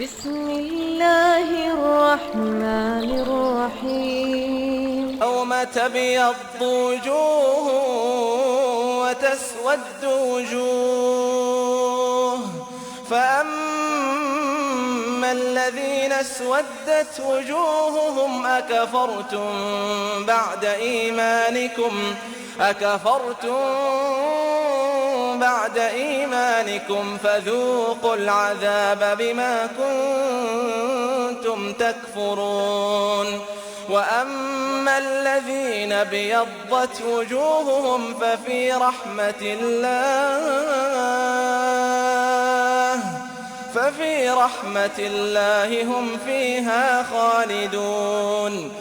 بسم الله الرحمن الرحيم يوم تبيض وجوه وتسود وجوه فأما الذين اسودت وجوههم أكفرتم بعد إيمانكم فذوقوا العذاب بما كنتم تكفرون وأما الذين ابيضت وجوههم ففي رحمة الله هم فيها خالدون.